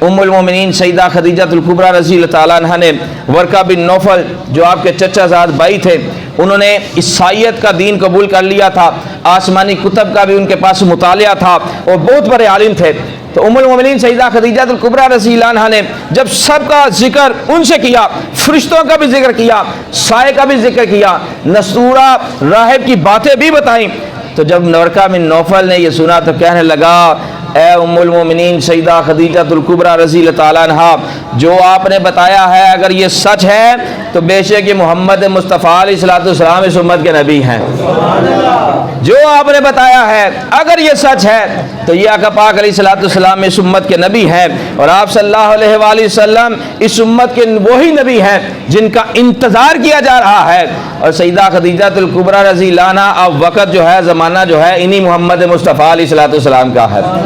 ام المومنین سیدہ خدیجۃ الکبریٰ رضی اللہ تعالیٰ عنہ نے ورقہ بن نوفل جو آپ کے چچا زاد بھائی تھے، انہوں نے عیسائیت کا دین قبول کر لیا تھا، آسمانی کتب کا بھی ان کے پاس مطالعہ تھا اور بہت بڑے عالم تھے۔ تو ام المومنین سیدہ خدیجۃ الکبریٰ رضی اللہ عنہ نے جب سب کا ذکر ان سے کیا، فرشتوں کا بھی ذکر کیا، سائے کا بھی ذکر کیا، نستورہ راہب کی باتیں بھی بتائیں، تو جب ورقہ بن نوفل نے یہ سنا تو کہنے لگا، اے ام المومنین سیدہ خدیجۃ الکبریٰ رضی اللہ تعالیٰ عنہ، جو آپ نے بتایا ہے اگر یہ سچ ہے تو بے شک یہ محمد مصطفیٰ علیہ السلام اس امت کے نبی ہیں۔ جو آپ نے بتایا ہے اگر یہ سچ ہے تو یہ آقا پاک علیہ السلام اس امت کے نبی ہیں، اور آپ صلی اللہ علیہ وآلہ وسلم اس امت کے وہی نبی ہیں جن کا انتظار کیا جا رہا ہے۔ اور سیدہ خدیجۃ الکبریٰ رضی اللہ عنہ اب وقت جو ہے، زمانہ جو ہے، انہی محمد مصطفیٰ علیہ السلام کا ہے۔